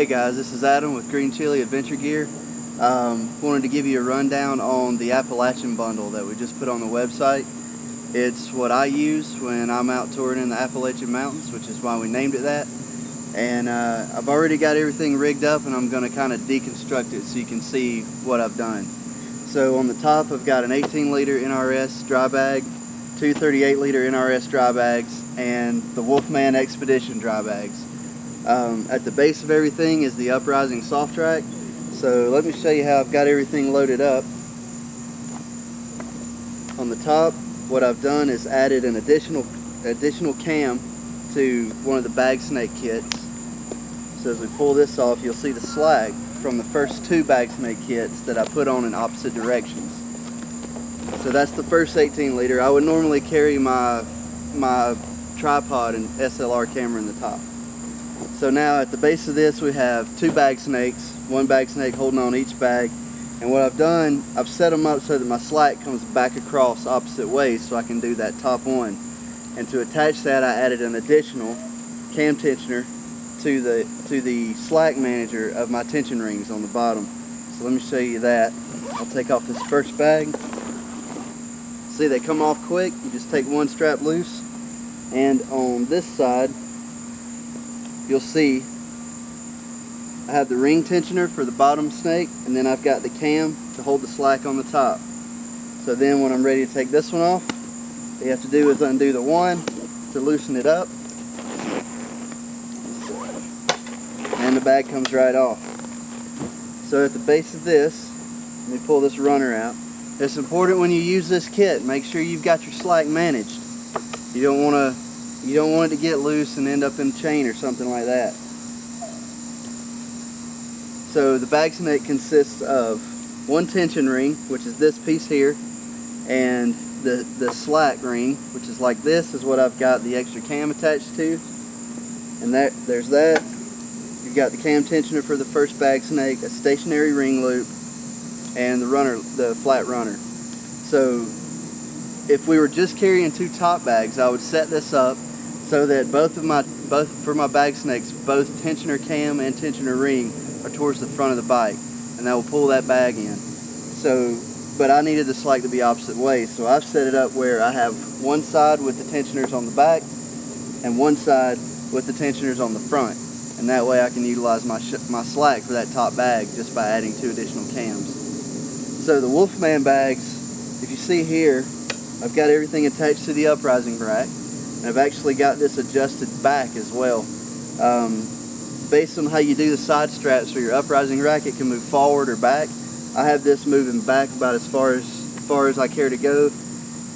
Hey guys, this is Adam with Green Chile Adventure Gear. Wanted to give you a rundown on the Appalachian bundle that we just put on the website. It's what I use when I'm out touring in the Appalachian Mountains, which is why we named it that. And I've already got everything rigged up, and I'm going to kind of deconstruct it so you can see what I've done. So on the top I've got an 18-liter NRS dry bag, two 38-liter NRS dry bags, and the Wolfman Expedition dry bags. At the base of everything is the uprising soft track. So let me show you how I've got everything loaded up. On the top, what I've done is added an additional cam to one of the bag snake kits. So as we pull this off, you'll see the slag from the first two bag snake kits that I put on in opposite directions. So that's the first 18-liter. I would normally carry my tripod and SLR camera in the top. So now at the base of this we have two bag snakes, one bag snake holding on each bag, and what I've done, I've set them up so that my slack comes back across opposite ways so I can do that top one. And to attach that, I added an additional cam tensioner to the slack manager of my tension rings on the bottom. So let me show you that. I'll take off this first bag. See, they come off quick. You just take one strap loose, and on this side you'll see I have the ring tensioner for the bottom snake, and then I've got the cam to hold the slack on the top. So then when I'm ready to take this one off, all you have to do is undo the one to loosen it up, and the bag comes right off. So at the base of this, let me pull this runner out. It's important when you use this kit, make sure you've got your slack managed. You don't want it to get loose and end up in a chain or something like that. So the bag snake consists of one tension ring, which is this piece here, and the slack ring, which is like this, is what I've got the extra cam attached to. And there's that. You've got the cam tensioner for the first bag snake, a stationary ring loop, and the flat runner. So if we were just carrying two top bags, I would set this up so that both for my bag snakes, both tensioner cam and tensioner ring are towards the front of the bike, and that will pull that bag in. So, but I needed the slack to be opposite ways, so I've set it up where I have one side with the tensioners on the back and one side with the tensioners on the front, and that way I can utilize my slack for that top bag just by adding two additional cams. So the Wolfman bags, if you see here, I've got everything attached to the uprising rack. And I've actually got this adjusted back as well. Based on how you do the side straps for your uprising rack, it can move forward or back. I have this moving back about as far as I care to go.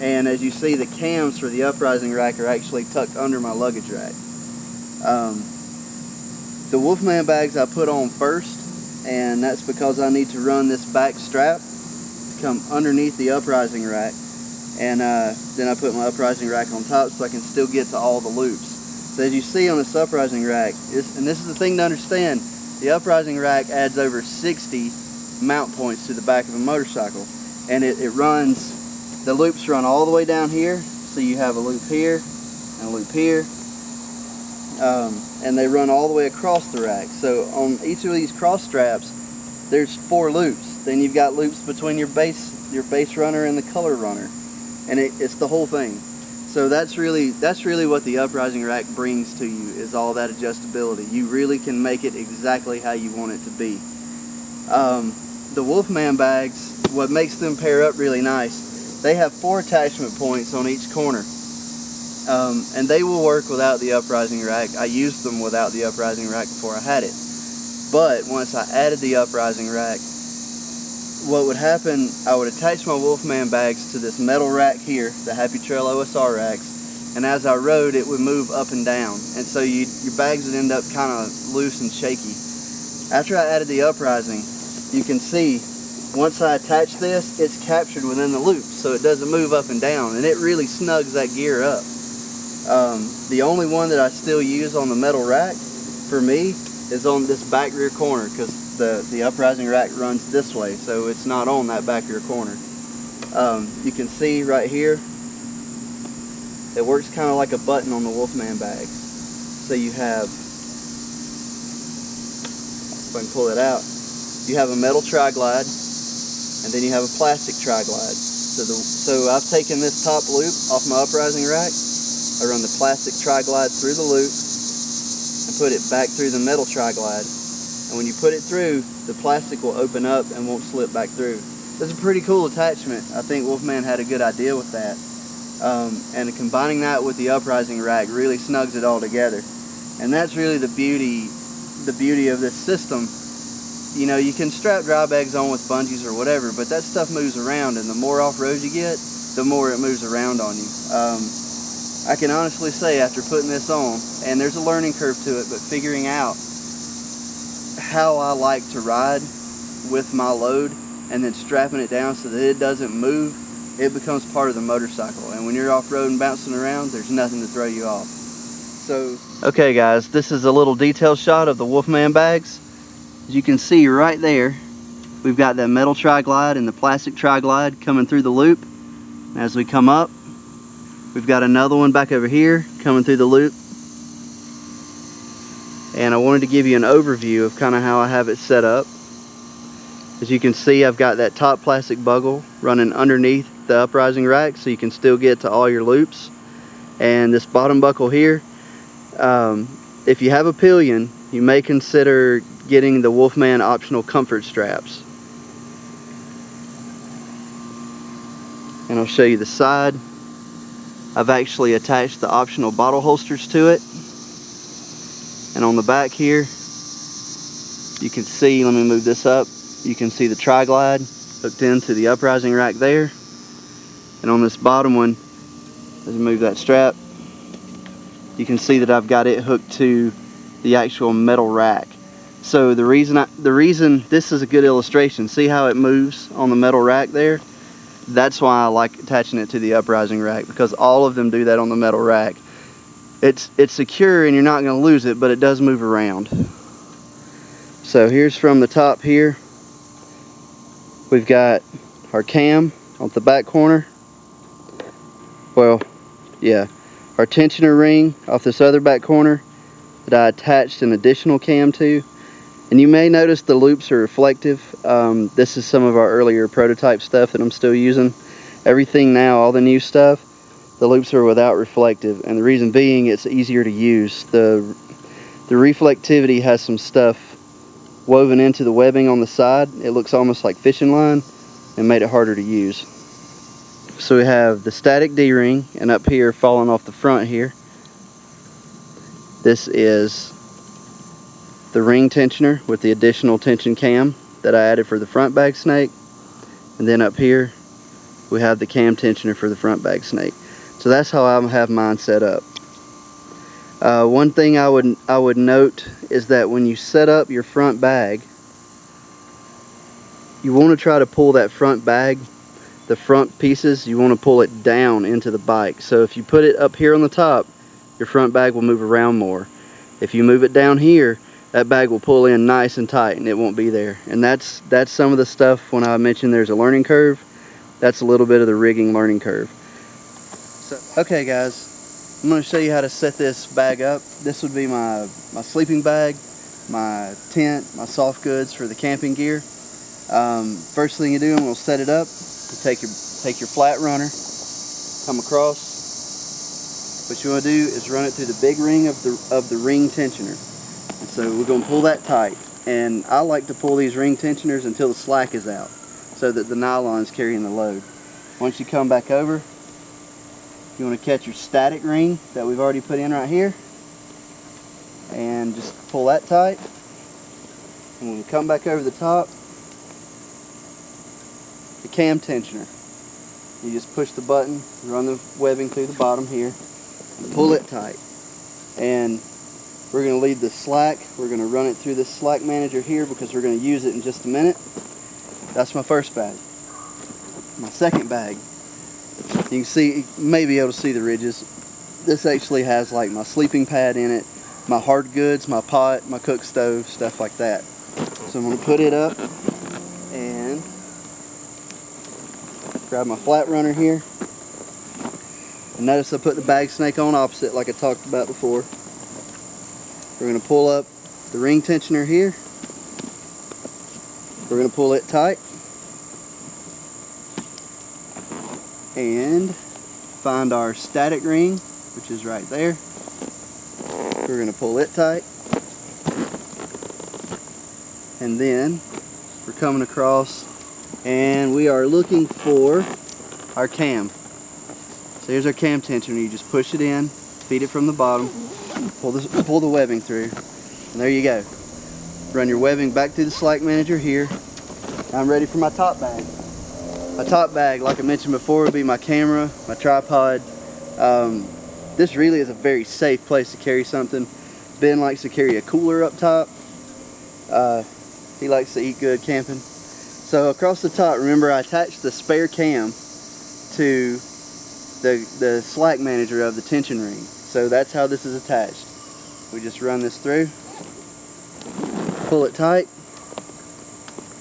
And as you see, the cams for the uprising rack are actually tucked under my luggage rack. The Wolfman bags I put on first, and that's because I need to run this back strap to come underneath the uprising rack. And then I put my uprising rack on top so I can still get to all the loops. So as you see on this uprising rack, and this is the thing to understand, the uprising rack adds over 60 mount points to the back of a motorcycle. And it runs, the loops run all the way down here, so you have a loop here and a loop here. And they run all the way across the rack. So on each of these cross straps, there's 4 loops. Then you've got loops between your base runner and the color runner. And it's the whole thing. So that's really what the uprising rack brings to you, is all that adjustability. You really can make it exactly how you want it to be. The Wolfman bags, what makes them pair up really nice, they have 4 attachment points on each corner. And they will work without the uprising rack. I used them without the uprising rack before I had it. But once I added the uprising rack, what would happen, I would attach my Wolfman bags to this metal rack here, the Happy Trail OSR racks, and as I rode it would move up and down, and so your bags would end up kind of loose and shaky. After I added the uprising, you can see once I attach this, it's captured within the loop, so it doesn't move up and down, and it really snugs that gear up. The only one that I still use on the metal rack for me is on this back rear corner, because the uprising rack runs this way, so it's not on that back rear corner. You can see right here, it works kind of like a button on the Wolfman bags. So you have I can pull it out, you have a metal tri-glide, and then you have a plastic tri-glide. So I've taken this top loop off my uprising rack, I run the plastic tri-glide through the loop, and put it back through the metal tri-glide. And when you put it through, the plastic will open up and won't slip back through. That's a pretty cool attachment. I think Wolfman had a good idea with that. And combining that with the uprising rack really snugs it all together. And that's really the beauty of this system. You know, you can strap dry bags on with bungees or whatever, but that stuff moves around, and the more off-road you get, the more it moves around on you. I can honestly say after putting this on, and there's a learning curve to it, but figuring out how I like to ride with my load and then strapping it down so that it doesn't move, it becomes part of the motorcycle. And when you're off-road and bouncing around, there's nothing to throw you off. So, okay guys, this is a little detailed shot of the Wolfman bags. As you can see right there, we've got that metal tri-glide and the plastic tri-glide coming through the loop. As we come up, we've got another one back over here coming through the loop. And I wanted to give you an overview of kind of how I have it set up. As you can see, I've got that top plastic buckle running underneath the uprising rack so you can still get to all your loops. And this bottom buckle here, if you have a pillion, you may consider getting the Wolfman optional comfort straps. And I'll show you the side. I've actually attached the optional bottle holsters to it. And on the back here, you can see, let me move this up, you can see the tri-glide hooked into the uprising rack there. And on this bottom one, as I move that strap, you can see that I've got it hooked to the actual metal rack. So the reason this is a good illustration, see how it moves on the metal rack there? That's why I like attaching it to the uprising rack, because all of them do that on the metal rack. It's secure and you're not going to lose it, but it does move around. So here's from the top here. We've got our cam on the back corner. Well, yeah, our tensioner ring off this other back corner that I attached an additional cam to. And you may notice the loops are reflective. This is some of our earlier prototype stuff that I'm still using. Everything now, all the new stuff, the loops are without reflective, and the reason being it's easier to use. The reflectivity has some stuff woven into the webbing on the side. It looks almost like fishing line and made it harder to use. So we have the static D-ring, and up here falling off the front here, this is the ring tensioner with the additional tension cam that I added for the front bag snake. And then up here we have the cam tensioner for the front bag snake. So that's how I have mine set up. One thing I would note is that when you set up your front bag, you want to try to pull that front bag, the front pieces, you want to pull it down into the bike. So if you put it up here on the top, your front bag will move around more. If you move it down here, that bag will pull in nice and tight and it won't be there. And that's some of the stuff when I mentioned there's a learning curve. That's a little bit of the rigging learning curve. So, okay guys, I'm going to show you how to set this bag up. This would be my sleeping bag, my tent, my soft goods for the camping gear. First thing you do, we'll set it up. You take your flat runner, come across. What you want to do is run it through the big ring of the ring tensioner. And so we're going to pull that tight. And I like to pull these ring tensioners until the slack is out, so that the nylon is carrying the load. Once you come back over, you want to catch your static ring that we've already put in right here, and just pull that tight. And when you come back over the top, the cam tensioner, you just push the button, run the webbing through the bottom here, and pull it tight. And we're going to leave the slack, we're going to run it through this slack manager here because we're going to use it in just a minute. That's my first bag. My second bag, you can see, you may be able to see the ridges. This actually has like my sleeping pad in it, my hard goods, my pot, my cook stove, stuff like that. So I'm going to put it up and grab my flat runner here. And notice I put the bag snake on opposite like I talked about before. We're going to pull up the ring tensioner here. We're going to pull it tight and find our static ring, which is right there. We're going to pull it tight, and then we're coming across and we are looking for our cam. So here's our cam tensioner. You just push it in, feed it from the bottom, pull the webbing through, and there you go. Run your webbing back through the slack manager here. I'm ready for my top bag. My top bag, like I mentioned before, would be my camera, my tripod. This really is a very safe place to carry something. Ben likes to carry a cooler up top. He likes to eat good camping. So across the top, remember I attached the spare cam to the slack manager of the tension ring. So that's how this is attached. We just run this through, pull it tight,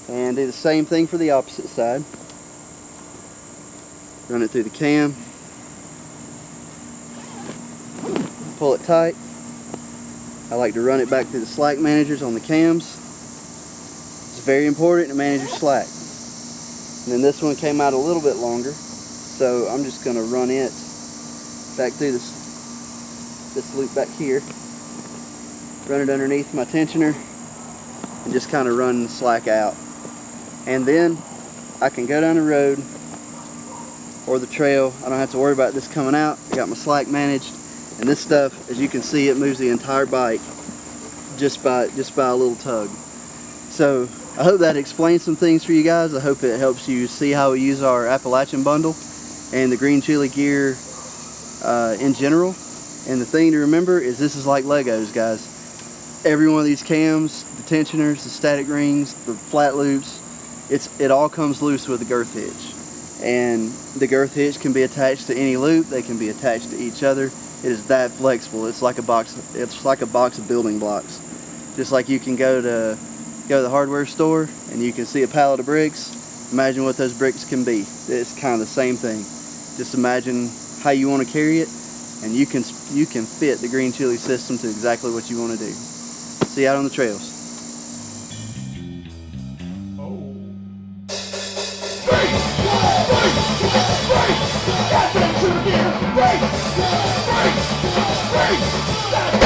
and do the same thing for the opposite side. Run it through the cam, pull it tight. I like to run it back through the slack managers on the cams. It's very important to manage your slack. And then this one came out a little bit longer, so I'm just going to run it back through this loop back here. Run it underneath my tensioner and just kind of run the slack out. And then I can go down the road or the trail. I don't have to worry about this coming out. I got my slack managed, and this stuff, as you can see, it moves the entire bike just by a little tug. So I hope that explains some things for you guys. I hope it helps you see how we use our Appalachian bundle and the green chili gear in general. And the thing to remember is this is like Legos, guys. Every one of these cams, the tensioners, the static rings, the flat loops, it all comes loose with the girth hitch. And the girth hitch can be attached to any loop. They can be attached to each other. It is that flexible. It's like a box of building blocks. Just like you can go to the hardware store and you can see a pallet of bricks. Imagine what those bricks can be. It's kind of the same thing. Just imagine how you want to carry it, and you can fit the green chili system to exactly what you want to do. See you out on the trails. Break!